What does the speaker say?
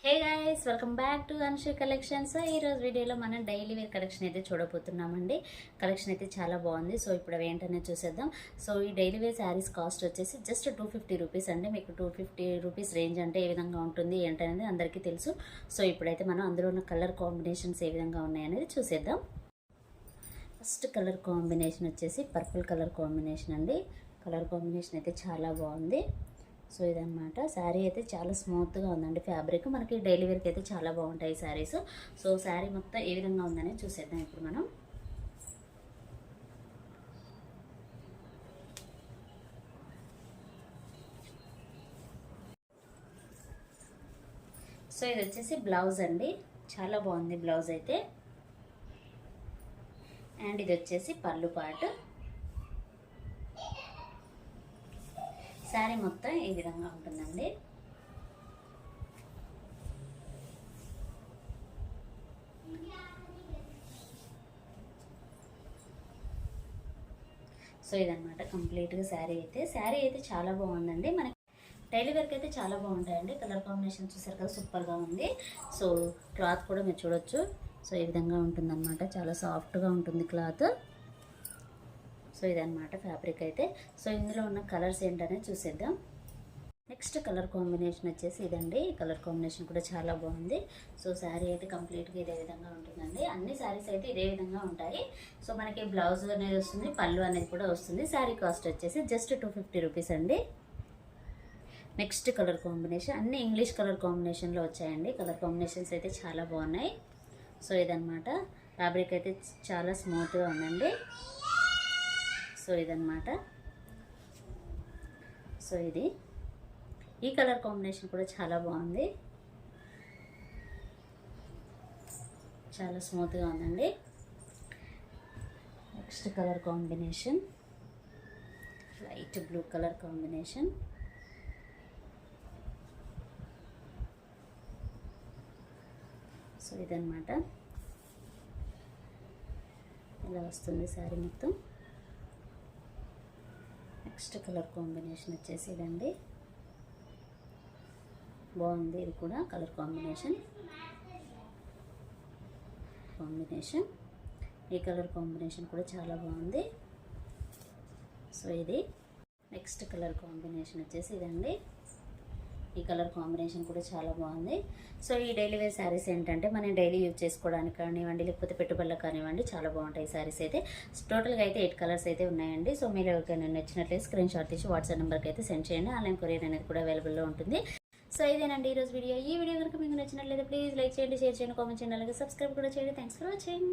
Hey guys, welcome back to Anshu collections. ఈ రోజు వీడియోలో మనం డైలీ వేర్ కలెక్షన్ అయితే చూడబోతున్నామండి. కలెక్షన్ అయితే చాలా బాగుంది. సో ఇప్పుడు అవి ఏంటనేది చూసేద్దాం. సో ఈ డైలీ వేర్ శారీస్ కాస్ట్ వచ్చేసి జస్ట్ 250 రూపీస్ అండి. మీకు 250 రూపీస్ రేంజ్ అంటే ఏ విధంగా ఉంటుంది ఏంటనేది అందరికీ తెలుసు. సో ఇప్పుడైతే మనం అందులో ఉన్న కలర్ కాంబినేషన్స్ ఏ విధంగా ఉన్నాయనేది చూసేద్దాం. ఫస్ట్ కలర్ కాంబినేషన్ వచ్చేసి పర్పుల్ కలర్ కాంబినేషన్ అండి. కలర్ కాంబినేషన్ అయితే చాలా బాగుంది. సో ఇదనమాట. శారీ అయితే చాలా స్మూత్గా ఉందండి. ఫ్యాబ్రిక్ మనకి డైలీ వేర్కి అయితే చాలా బాగుంటాయి శారీస్. సో శారీ మొత్తం ఏ విధంగా ఉందని చూసేద్దాం ఇప్పుడు మనం. సో ఇది వచ్చేసి బ్లౌజ్ అండి. చాలా బాగుంది బ్లౌజ్ అయితే. అండ్ ఇది వచ్చేసి పళ్ళు పార్ట్. శారీ మొత్తం ఈ విధంగా ఉంటుందండి. సో ఇదనమాట కంప్లీట్గా శారీ అయితే చాలా బాగుందండి. మనకి డైలీ వేర్కి అయితే చాలా బాగుంటాయండి. కలర్ కాంబినేషన్ చూసారు కదా, సూపర్గా ఉంది. సో క్లాత్ కూడా మీరు చూడొచ్చు. సో ఈ విధంగా ఉంటుందన్నమాట. చాలా సాఫ్ట్గా ఉంటుంది క్లాత్. సో ఇదన్నమాట ఫ్యాబ్రిక్ అయితే. సో ఇందులో ఉన్న కలర్స్ ఏంటనేది చూసేద్దాం. నెక్స్ట్ కలర్ కాంబినేషన్ వచ్చేసి ఇదండి. కలర్ కాంబినేషన్ కూడా చాలా బాగుంది. సో శారీ అయితే కంప్లీట్గా ఇదే విధంగా ఉంటుందండి. అన్ని శారీస్ అయితే ఇదే విధంగా ఉంటాయి. సో మనకి బ్లౌజ్ అనేది వస్తుంది, పళ్ళు అనేది కూడా వస్తుంది. శారీ కాస్ట్ వచ్చేసి జస్ట్ 250 రూపీస్ అండి. నెక్స్ట్ కలర్ కాంబినేషన్ అన్ని ఇంగ్లీష్ కలర్ కాంబినేషన్లో వచ్చాయండి. కలర్ కాంబినేషన్స్ అయితే చాలా బాగున్నాయి. సో ఇదన్నమాట. ఫ్యాబ్రిక్ అయితే చాలా స్మూత్గా ఉందండి. సో ఇదన్నమాట. సో ఇది ఈ కలర్ కాంబినేషన్ కూడా చాలా బాగుంది. చాలా స్మూత్గా ఉందండి. Next colour combination light blue colour combination. So ఇదన్నమాట. ఇలా వస్తుంది శారీ మొత్తం. నెక్స్ట్ కలర్ కాంబినేషన్ వచ్చేసి ఇదండి. బాగుంది ఇది కూడా కలర్ కాంబినేషన్. ఈ కలర్ కాంబినేషన్ కూడా చాలా బాగుంది. సో ఇది నెక్స్ట్ కలర్ కాంబినేషన్ వచ్చేసి ఇదండి. ఈ కలర్ కాంబినేషన్ కూడా చాలా బాగుంది. సో ఈ డైలీ వేర్ శారీస్ ఏంటంటే మనం డైలీ యూజ్ చేసుకోవడానికి కానివ్వండి, లేకపోతే పెట్టుబడులకు కానివ్వండి, చాలా బాగుంటాయి శారీస్ అయితే. టోటల్గా అయితే 8 కలర్స్ అయితే ఉన్నాయండి. సో మీరు ఎవరికైనా నచ్చినట్లయితే స్క్రీన్ షాట్ తీసి వాట్సాప్ నెంబర్కి అయితే సెండ్ చేయండి. ఆన్లైన్ కొరియర్ అనేది కూడా అవైలబుల్లో ఉంటుంది. సో ఇదేనండి ఈరోజు వీడియో. ఈ వీడియో కనుక మీకు నచ్చినట్లయితే ప్లీజ్ లైక్ చేయండి, షేర్ చేయండి, కామెంట్ చేయండి, అలాగే సబ్స్క్రైబ్ కూడా చేయండి. Thanks for watching.